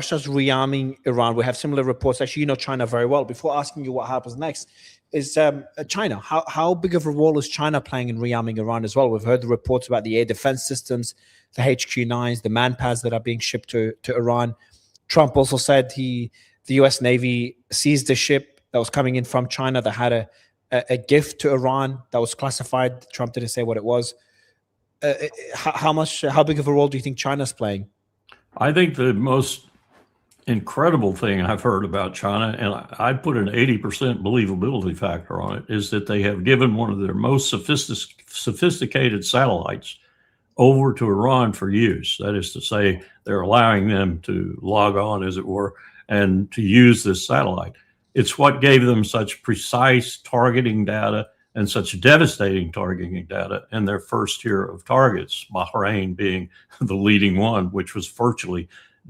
Russia's rearming Iran. We have similar reports. Actually, you know China very well. Before asking you what happens next, is China. How big of a role is China playing in rearming Iran as well? We've heard the reports about the air defense systems, the HQ-9s, the manpads that are being shipped to Iran. Trump also said the U.S. Navy seized a ship that was coming in from China that had a gift to Iran that was classified. Trump didn't say what it was. How big of a role do you think China's playing? I think the most incredible thing I've heard about China, and I put an 80% believability factor on it, is that they have given one of their most sophisticated satellites over to Iran for use. That is to say, they're allowing them to log on, as it were, and to use this satellite. It's what gave them such precise targeting data and such devastating targeting data in their first tier of targets, Bahrain being the leading one, which was virtually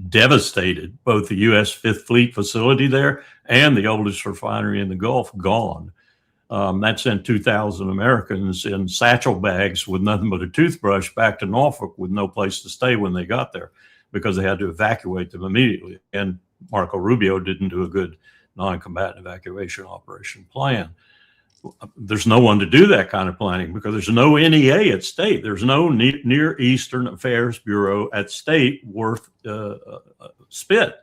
devastated, both the U.S. Fifth Fleet facility there and the oldest refinery in the Gulf gone. That sent 2,000 Americans in satchel bags with nothing but a toothbrush back to Norfolk with no place to stay when they got there, because they had to evacuate them immediately. And Marco Rubio didn't do a good non-combatant evacuation operation plan. There's no one to do that kind of planning because there's no NEA at state. There's no Near Eastern Affairs Bureau at state worth spit.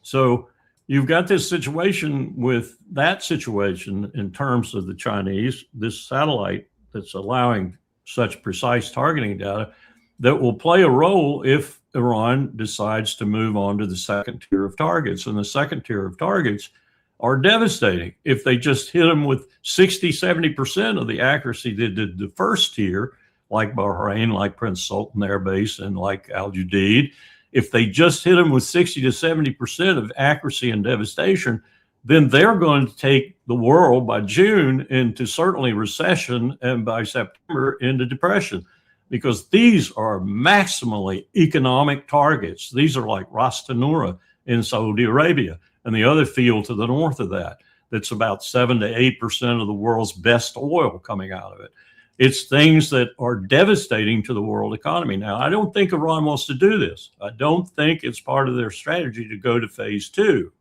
So you've got this situation with that situation in terms of the Chinese, this satellite that's allowing such precise targeting data that will play a role if Iran decides to move on to the second tier of targets. And the second tier of targets are devastating. If they just hit them with 60, 70% of the accuracy they did the first tier, like Bahrain, like Prince Sultan Air Base, and like Al Udeid, if they just hit them with 60 to 70% of accuracy and devastation, then they're going to take the world by June into certainly recession, and by September into depression, because these are maximally economic targets. These are like Ras Tanura in Saudi Arabia, and the other field to the north of that, that's about 7 to 8% of the world's best oil coming out of it. It's things that are devastating to the world economy. Now, I don't think Iran wants to do this. I don't think it's part of their strategy to go to phase 2.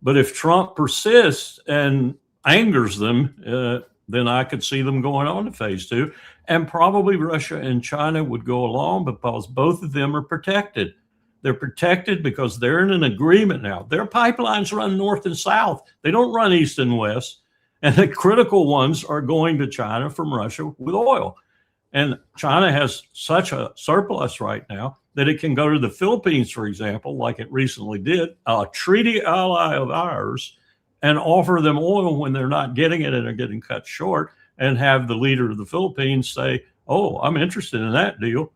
But if Trump persists and angers them, then I could see them going on to phase 2. And probably Russia and China would go along because both of them are protected. They're protected because they're in an agreement now. Their pipelines run north and south. They don't run east and west. And the critical ones are going to China from Russia with oil. And China has such a surplus right now that it can go to the Philippines, for example, like it recently did, a treaty ally of ours, and offer them oil when they're not getting it and are getting cut short, and have the leader of the Philippines say, "Oh, I'm interested in that deal."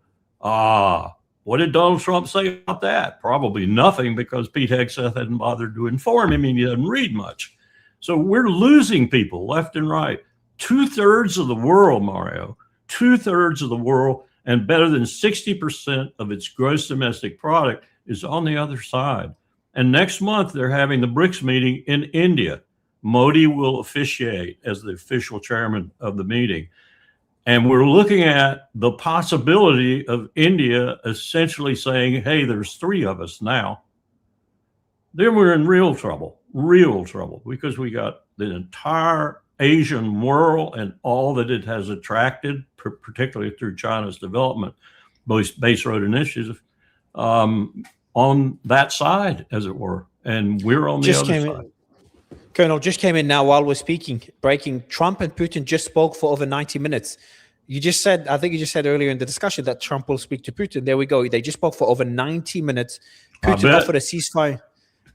What did Donald Trump say about that? Probably nothing, because Pete Hegseth hadn't bothered to inform him, and he doesn't read much. So we're losing people left and right. 2/3 of the world, Mario, 2/3 of the world, and better than 60% of its gross domestic product is on the other side. And next month, they're having the BRICS meeting in India. Modi will officiate as the official chairman of the meeting. And we're looking at the possibility of India essentially saying, hey, there's 3 of us now. Then we're in real trouble, because we got the entire Asian world and all that it has attracted, particularly through China's development, Base Road Initiative, on that side, as it were. And we're on the other side. Colonel, just came in now while we're speaking, breaking. Trump and Putin just spoke for over 90 minutes. You just said, I think you just said earlier in the discussion that Trump will speak to Putin. There we go. They just spoke for over 90 minutes. Putin offered a ceasefire.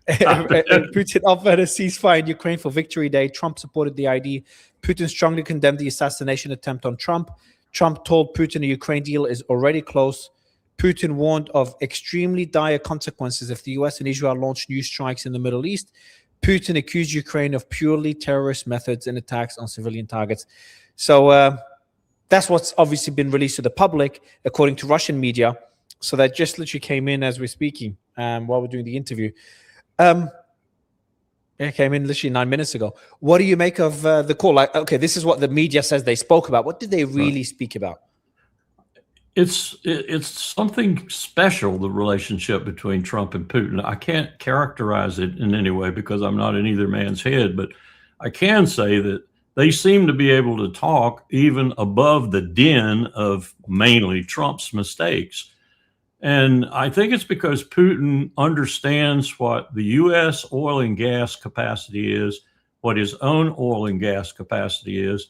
Putin offered a ceasefire in Ukraine for Victory Day. Trump supported the idea. Putin strongly condemned the assassination attempt on Trump. Trump told Putin the Ukraine deal is already close. Putin warned of extremely dire consequences if the US and Israel launch new strikes in the Middle East. Putin accused Ukraine of purely terrorist methods and attacks on civilian targets. So that's what's obviously been released to the public, according to Russian media. So that just literally came in as we're speaking, while we're doing the interview. It came in literally 9 minutes ago. What do you make of the call? Like, okay, this is what the media says they spoke about. What did they really speak about? It's something special, the relationship between Trump and Putin. I can't characterize it in any way because I'm not in either man's head, but I can say that they seem to be able to talk even above the din of mainly Trump's mistakes. And I think it's because Putin understands what the U.S. oil and gas capacity is, what his own oil and gas capacity is,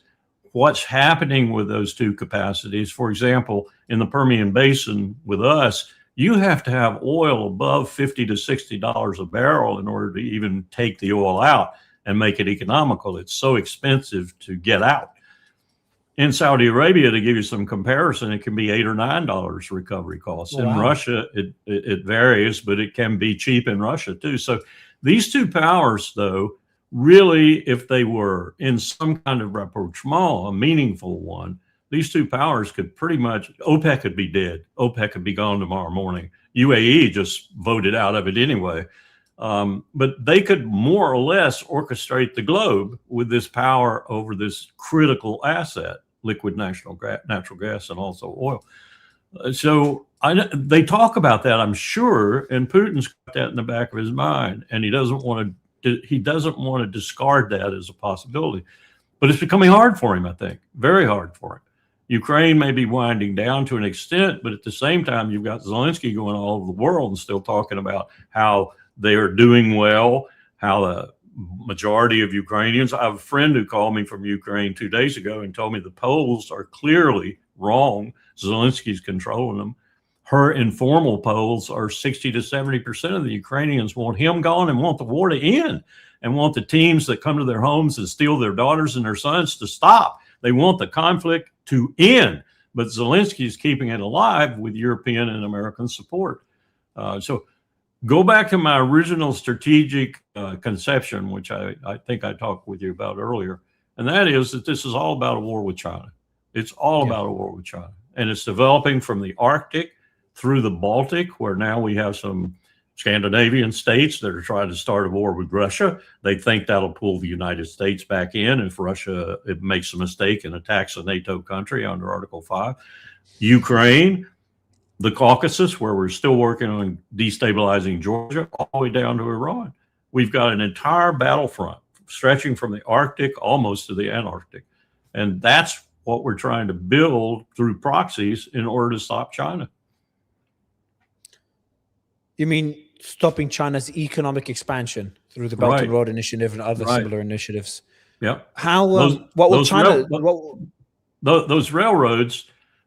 what's happening with those two capacities. For example, in the Permian Basin with us, you have to have oil above $50 to $60 a barrel in order to even take the oil out and make it economical. It's so expensive to get out. In Saudi Arabia, to give you some comparison, it can be $8 or $9 recovery costs. In Russia, it varies, but it can be cheap in Russia too. So these two powers, though, really, if they were in some kind of rapprochement, a meaningful one, these two powers could pretty much, OPEC could be dead. OPEC could be gone tomorrow morning. UAE just voted out of it anyway. But they could more or less orchestrate the globe with this power over this critical asset, liquid natural gas and also oil. So they talk about that, I'm sure, and Putin's got that in the back of his mind, and he doesn't want to discard that as a possibility. But it's becoming hard for him, I think, very hard for him. Ukraine may be winding down to an extent, but at the same time, you've got Zelensky going all over the world and still talking about how they are doing well, how the majority of Ukrainians. I have a friend who called me from Ukraine 2 days ago and told me the polls are clearly wrong. Zelensky's controlling them. Her informal polls are 60 to 70% of the Ukrainians want him gone and want the war to end and want the teams that come to their homes and steal their daughters and their sons to stop. They want the conflict to end. But Zelensky is keeping it alive with European and American support. So go back to my original strategic conception, which I think I talked with you about earlier, and that is that this is all about a war with China. It's all about a war with China. And it's developing from the Arctic through the Baltic, where now we have some Scandinavian states that are trying to start a war with Russia. They think that'll pull the United States back in if Russia makes a mistake and attacks a NATO country under Article 5. Ukraine, the Caucasus, where we're still working on destabilizing Georgia, all the way down to Iran. We've got an entire battlefront stretching from the Arctic almost to the Antarctic. And that's what we're trying to build through proxies in order to stop China. You mean stopping China's economic expansion through the Belt and Road Initiative and other similar initiatives? Yep. How? What will China? Those railroads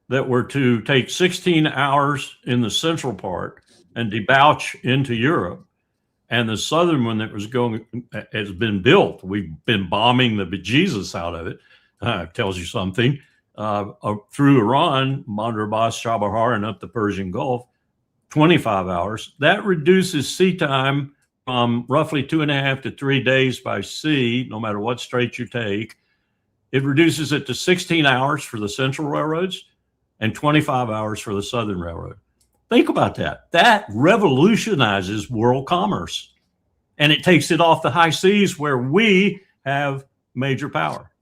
that were to take 16 hours in the central part and debouch into Europe, and the southern one that was going has been built. We've been bombing the bejesus out of it. Tells you something. Through Iran, Bandar Abbas, Chabahar, and up the Persian Gulf. 25 hours. That reduces sea time from roughly 2.5 to 3 days by sea, no matter what strait you take. It reduces it to 16 hours for the central railroads and 25 hours for the southern railroad. Think about that. That revolutionizes world commerce. And it takes it off the high seas where we have major power.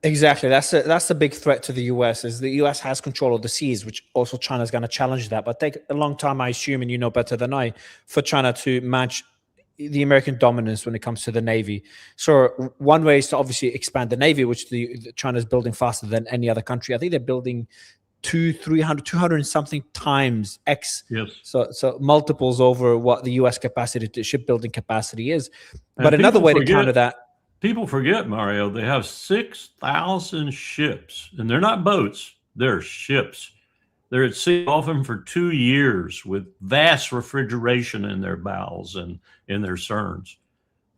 Exactly. That's a big threat to the U.S. is the U.S. has control of the seas, which also China is going to challenge that. But take a long time, I assume, and you know better than I, for China to match the American dominance when it comes to the Navy. So one way is to obviously expand the Navy, which China is building faster than any other country. I think they're building 200 and something times X. Yes. So multiples over what the U.S. capacity, shipbuilding capacity is. But another way to counter that. People forget, Mario, they have 6,000 ships, and they're not boats, they're ships. They're at sea often for 2 years with vast refrigeration in their bows and in their sterns.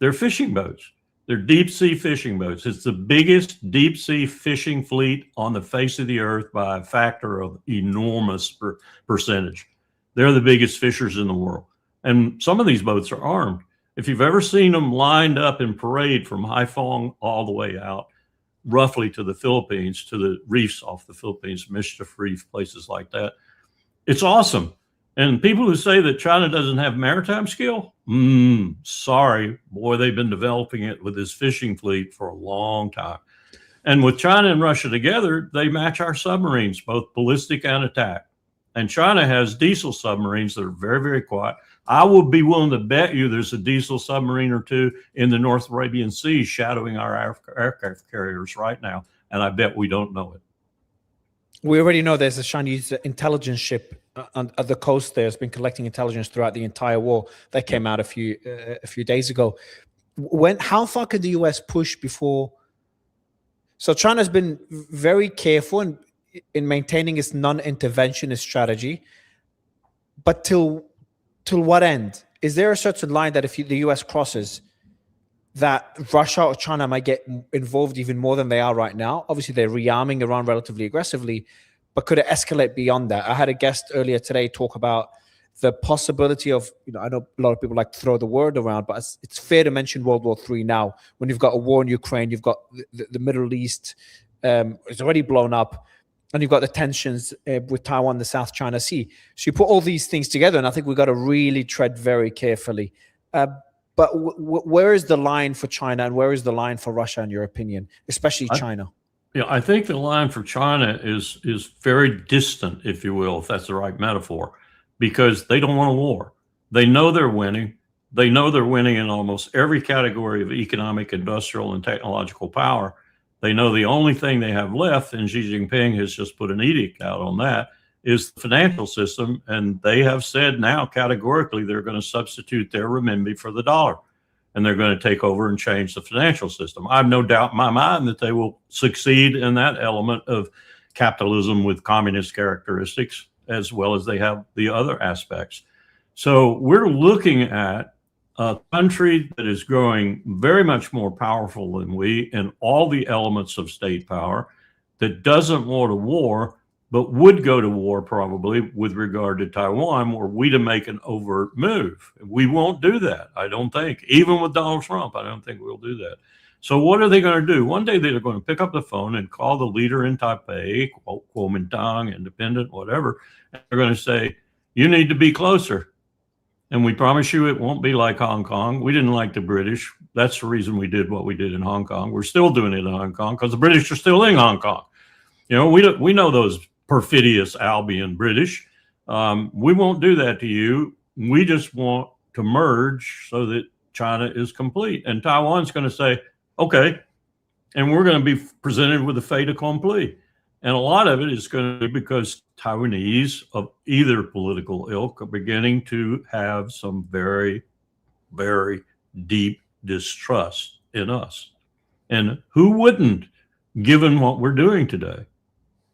They're fishing boats. They're deep sea fishing boats. It's the biggest deep sea fishing fleet on the face of the earth by a factor of enormous percentage. They're the biggest fishers in the world. And some of these boats are armed. If you've ever seen them lined up in parade from Haiphong all the way out, roughly to the Philippines, to the reefs off the Philippines, Mischief Reef, places like that, it's awesome. And people who say that China doesn't have maritime skill, sorry, boy, they've been developing it with this fishing fleet for a long time. And with China and Russia together, they match our submarines, both ballistic and attack. And China has diesel submarines that are very, very quiet. I would be willing to bet you there's a diesel submarine or two in the North Arabian Sea shadowing our aircraft carriers right now. And I bet we don't know it. We already know there's a Chinese intelligence ship at the coast there. It's been collecting intelligence throughout the entire war. That came out a few days ago. How far could the US push before? So China's been very careful in maintaining its non-interventionist strategy, but till what end? Is there a certain line that if the US crosses, that Russia or China might get involved even more than they are right now? Obviously, they're rearming Iran relatively aggressively, but could it escalate beyond that? I had a guest earlier today talk about the possibility of, I know a lot of people like to throw the word around, but it's fair to mention World War III now. When you've got a war in Ukraine, you've got the Middle East, it's already blown up, and you've got the tensions with Taiwan, the South China Sea. So you put all these things together, and I think we've got to really tread very carefully. But where is the line for China and where is the line for Russia, in your opinion, especially China? I think the line for China is very distant, if you will, if that's the right metaphor, because they don't want a war. They know they're winning. They know they're winning in almost every category of economic, industrial, and technological power. They know the only thing they have left, and Xi Jinping has just put an edict out on that, is the financial system. And they have said now categorically they're going to substitute their renminbi for the dollar. And they're going to take over and change the financial system. I have no doubt in my mind that they will succeed in that element of capitalism with communist characteristics, as well as they have the other aspects. So we're looking at a country that is growing very much more powerful than we in all the elements of state power, that doesn't want a war, but would go to war probably with regard to Taiwan, were we to make an overt move. We won't do that, I don't think. Even with Donald Trump, I don't think we'll do that. So what are they going to do? One day they're going to pick up the phone and call the leader in Taipei, Kuomintang, Independent, whatever, and they're going to say, you need to be closer. And we promise you it won't be like Hong Kong. We didn't like the British. That's the reason we did what we did in Hong Kong. We're still doing it in Hong Kong because the British are still in Hong Kong. We know those perfidious Albion British. We won't do that to you. We just want to merge so that China is complete. And Taiwan's going to say, okay, and we're going to be presented with a fait accompli. And a lot of it is going to be because Taiwanese of either political ilk are beginning to have some very, very deep distrust in us. And who wouldn't, given what we're doing today?